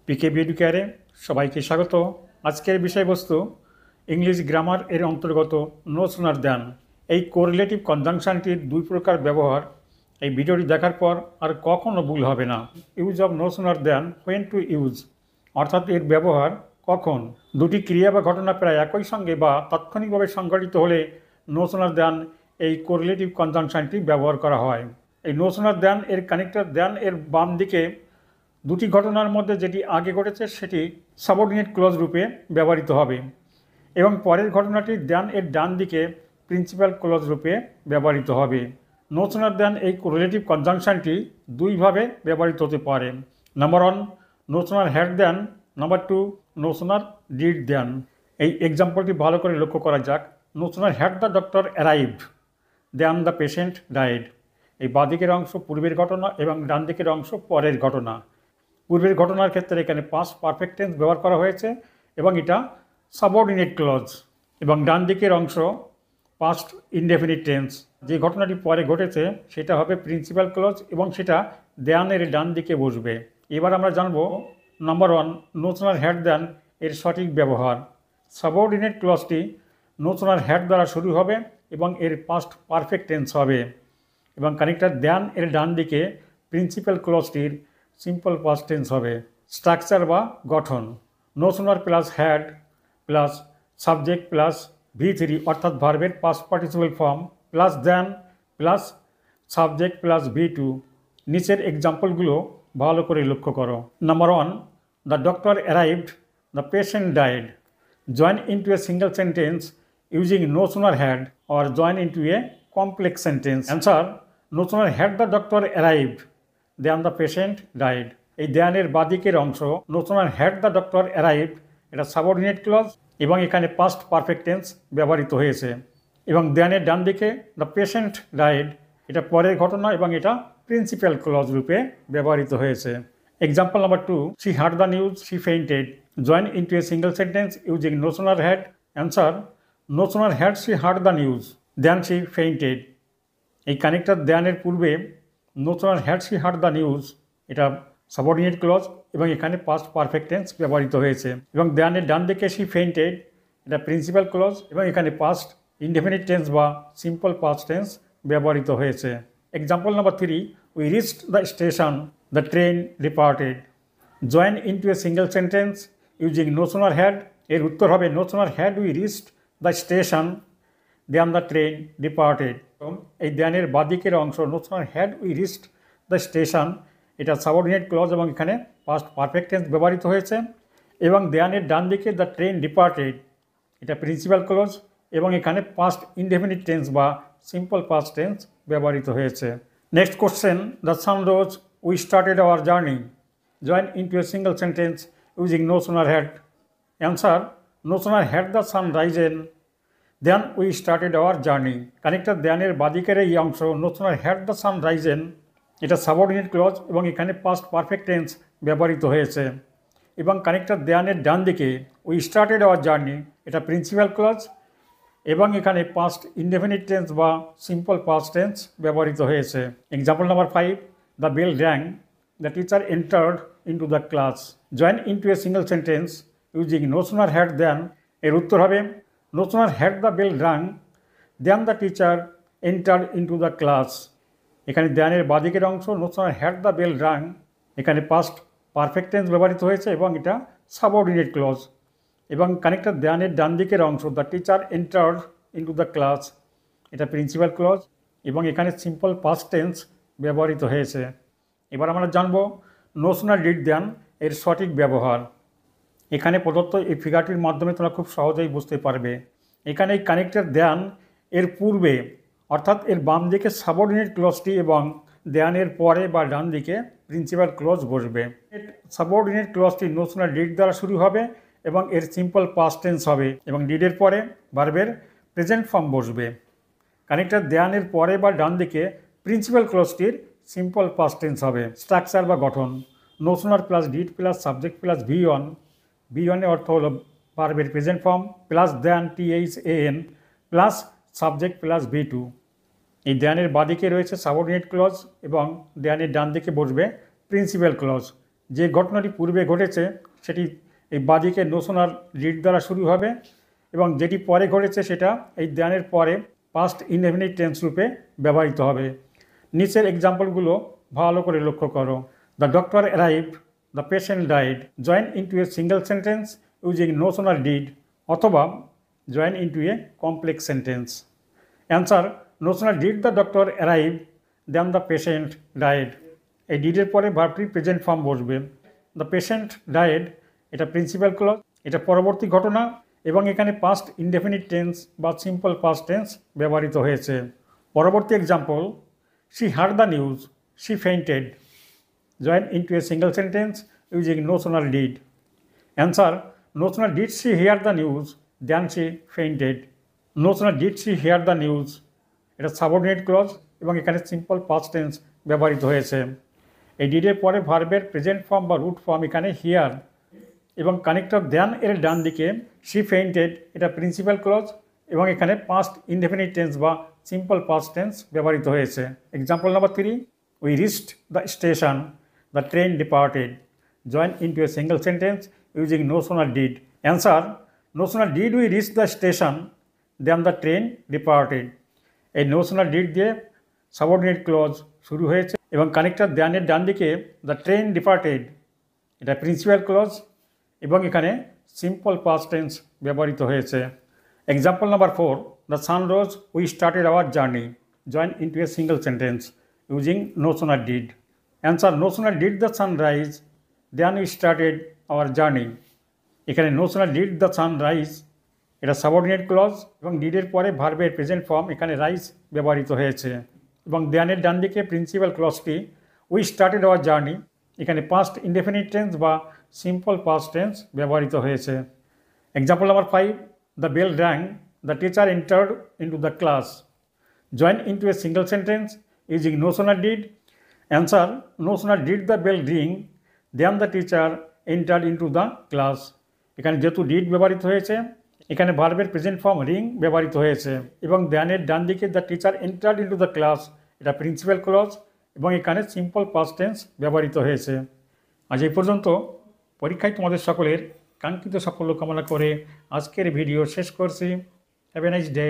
PKb এডুকেয়ারে সবাইকে স্বাগত। আজকের বিষয়বস্তু ইংলিশ গ্রামার এর অন্তর্গত নো সোনার দ্যান। এই কোরিলেটিভ কনজাংশনটির দুই প্রকার ব্যবহার এই ভিডিওটি দেখার পর আর কখনো ভুল হবে না। Use of no sooner than, when to use, অর্থাৎ এর ব্যবহার কখন। দুটি ক্রিয়া বা ঘটনা প্রায় একই সঙ্গে বা তাৎক্ষণিকভাবে সংঘটিত হলে নো সোনার দ্যান এই কোরিলেটিভ কনজাংশনটি ব্যবহার করা হয়। এই নো সোনার দ্যান এর কানেক্টর দ্যান এর বাম দিকে দুটি ঘটনার মধ্যে যেটি আগে ঘটেছে সেটি সাবঅর্ডিনেট ক্লজ রূপে ব্যবহৃত হবে এবং পরের ঘটনাটি দ্যান এর ডান দিকে প্রিন্সিপাল ক্লজ রূপে ব্যবহৃত হবে। নো সোনার দ্যান এই রিলেটিভ কনজাংশনটি দুইভাবে ব্যবহৃত হতে পারে। Number 1, no sooner had than. Number 2, no sooner did than. এই এক্সাম্পলটি ভালো করে লক্ষ্য করা যাক। No sooner had the doctor arrived than the patient died. এই বাঁদিকের অংশ পূর্বের ঘটনা এবং ডান দিকের অংশ পরের ঘটনা। পূর্বের ঘটনার ক্ষেত্রে এখানে পাস্ট পারফেক্ট টেন্স ব্যবহার করা হয়েছে এবং এটা সাবঅর্ডিনেট ক্লজ, এবং ডান দিকের অংশ পাস্ট ইনডেফিনিট টেন্স। যে ঘটনাটি পরে ঘটেছে সেটা হবে প্রিন্সিপাল ক্লজ এবং সেটা দ্যানের ডান দিকে বসবে। এবার আমরা জানব number 1, no sooner had than এর সঠিক ব্যবহার। সাবঅর্ডিনেট ক্লজটি নো সোনার হ্যাড দ্বারা শুরু হবে এবং এর পাস্ট পারফেক্ট টেন্স হবে এবং কানেক্টর দ্যান এর ডান দিকে প্রিন্সিপাল ক্লজটির সিম্পল পাস্ট টেন্স হবে। স্ট্রাকচার বা গঠন, no sooner plus had plus subject plus V3 অর্থাৎ ভার্বের past participle form plus than plus subject plus V2। নিচের এক্সাম্পলগুলো ভালো করে লক্ষ্য করো। Number 1, the doctor arrived, the patient died. Join into a single sentence using no sooner had or join into a complex sentence. Answer, no sooner had the doctor arrived than the patient died. এই দ্যানের বাদিকের অংশ no sooner had the doctor arrived, এটা subordinate clause এবং এখানে past perfect tense ব্যবহৃত হয়েছে। এবং দ্যানের ডান দিকে দ্য পেশেন্ট ডায়েড, এটা পরের ঘটনা এবং এটা প্রিন্সিপাল ক্লজ রূপে ব্যবহৃত হয়েছে। Example number 2, she heard the news, she fainted. Join into a single sentence using no sooner had. Answer, no sooner had she heard the news then she fainted. এই connector দ্যানের পূর্বে no sooner had she heard the news, এটা subordinate clause এবং এখানে past perfect tense ব্যবহৃত হয়েছে। এবং দ্যানের ডান দিকে শি ফেইন্টেড, এটা প্রিন্সিপাল ক্লজ এবং এখানে পাস্ট ইনডেফিনিট টেন্স বা সিম্পল পাস্ট টেন্স ব্যবহৃত হয়েছে। Example number 3, we reached the station, the train departed. Join into a single sentence using no sooner had. এর উত্তর হবে no sooner had we reached the station then the train departed. এই দ্যানের বাদিকের অংশ no sooner had we reached the station, এটা subordinate clause এবং এখানে পাস্ট পারফেক্ট টেন্স ব্যবহৃত হয়েছে। এবং দ্যানের ডান দিকে দ্য ট্রেন ডিপার্টেড, এটা প্রিন্সিপাল ক্লজ এবং এখানে পাস্ট ইনডেফিনিট টেন্স বা সিম্পল পাস্ট টেন্স ব্যবহৃত হয়েছে। Next question, the sun rose, we started our journey. Join into a single sentence using no sooner had. Answer, no sooner had the sun risen then we started our journey. Connector দ্যানের বাদিকের এই অংশ no sooner had the sun risen, এটা subordinate clause এবং এখানে past perfect tense ব্যবহৃত হয়েছে। এবং কানেক্টর দ্যানের ডান দিকে we started our journey, এটা প্রিন্সিপাল ক্লজ এবং এখানে পাস্ট ইনডেফিনিট টেন্স বা সিম্পল পাস্ট টেন্স ব্যবহৃত হয়েছে। Example number 5, the bell rang, the teacher entered into the class. Join into a single sentence using no sooner had than. এর উত্তর হবে no sooner had the bell rang than the teacher entered into the class. এখানে দ্যানের বাদিকের অংশ no sooner had the bell রাং, এখানে past perfect tense ব্যবহৃত হয়েছে এবং এটা সাবঅর্ডিনেট ক্লজ। এবং কানেক্টর দ্যানের ডান দিকের অংশ the teacher entered into the class, এটা প্রিন্সিপাল ক্লজ এবং এখানে সিম্পল পাস্ট টেন্স ব্যবহৃত হয়েছে। এবার আমরা জানব নো সোনার ডিড দ্যান এর সঠিক ব্যবহার। এখানে প্রদত্ত এই ফিগারটির মাধ্যমে তোমরা খুব সহজেই বুঝতে পারবে। এখানে এই কানেক্টর দ্যান এর পূর্বে অর্থাৎ এর বাম দিকে সাবঅর্ডিনেট ক্লজটি এবং দ্যানের পরে বা ডান দিকে প্রিন্সিপাল ক্লজ বসবে। সাবঅর্ডিনেট ক্লজটি নো সোনার ডিড দ্বারা শুরু হবে এবং এর সিম্পল পাস্ট টেন্স হবে এবং ডিডের পরে ভার্বের প্রেজেন্ট ফর্ম বসবে। কানেক্টর দ্যানের পরে বা ডান দিকে প্রিন্সিপাল ক্লজটির সিম্পল পাস্ট টেন্স হবে। স্ট্রাকচার বা গঠন, no sooner plus did plus subject plus V1, V1 এর অর্থ হলো ভার্বের present form plus than THAN plus subject plus V2। এই দ্যানের বাদিকে রয়েছে সাবঅর্ডিনেট ক্লজ এবং দ্যানের ডান দিকে বসবে প্রিন্সিপাল ক্লজ। যে ঘটনাটি পূর্বে ঘটেছে সেটি এই বাদিকে নোশনাল ডিড দ্বারা শুরু হবে এবং যেটি পরে ঘটেছে সেটা এই দেয়ানের পরে পাস্ট ইনডেফিনিট টেন্স রূপে ব্যবহৃত হবে। নিচের এক্সাম্পলগুলো ভালো করে লক্ষ্য করো। The doctor arrived, the patient died, join into a single sentence using notional did অথবা join into a complex sentence. Answer, notional did the doctor arrive then the patient died. এই ডিডের পরে ভার্বটির প্রেজেন্ট ফর্ম বসবে। The patient died এটা principal clause, এটা পরবর্তী ঘটনা এবং এখানে পাস্ট ইনডেফিনিট টেন্স বা সিম্পল পাস্ট টেন্স ব্যবহৃত হয়েছে। পরবর্তী example, she heard the news, she fainted, join into a single sentence using notional did. Answer, notional did she hear the news then she fainted. No sooner did she hear the news এটা subordinate clause এবং এখানে simple past tense ব্যবহৃত হয়েছে। এই ডিডের পরে ভার্বের present form বা রুট ফর্ম এখানে হিয়ার এবং কানেক্টর দেন এর ডান দিকে শি ফেইন্টেড এটা প্রিন্সিপাল ক্লজ এবং এখানে পাস্ট ইনডেফিনিট টেন্স বা সিম্পল পাস্ট টেন্স ব্যবহৃত হয়েছে। Example number 3, we reached the station, the train departed, join into a single sentence using notional did. Answer, notional did we reach the station then the train departed. এই no sooner did দিয়ে subordinate clause শুরু হয়েছে এবং connector দেয়ানের ডান দিকে the train departed এটা principal clause এবং এখানে সিম্পল পাস্ট টেন্স ব্যবহৃত হয়েছে। Example number 4, the sun rose we started our journey, join into a single sentence using notional did. Answer, notional did the sun rise then we started our journey. এখানে notional did the sun rise এটা subordinate clause এবং ডিডের পরে ভার্বের present form এখানে rise ব্যবহৃত হয়েছে এবং দেয়ানের ডান দিকে প্রিন্সিপাল ক্লজটি উই স্টার্টেড আওয়ার জার্নি এখানে পাস্ট ইনডেফিনিট টেন্স বা সিম্পল পাস্ট টেন্স ব্যবহৃত হয়েছে। Example number 5, the bell rang, the teacher entered into the class, join into a single sentence using notional did. Answer, notional did the bell ring then the teacher entered into the class. এখানে যেহেতু did ব্যবহৃত হয়েছে এখানে ভার্বের present form ring ব্যবহৃত হয়েছে এবং দেয়ানের ডান দিকে the teacher entered into the class এটা প্রিন্সিপাল ক্লজ এবং এখানে সিম্পল পাস্ট টেন্স ব্যবহৃত হয়েছে। আজ এই পর্যন্ত। পরীক্ষায় তোমাদের সকলের কাঙ্ক্ষিত সাফল্য কামনা করে আজকের ভিডিও শেষ করছি। Have a nice day.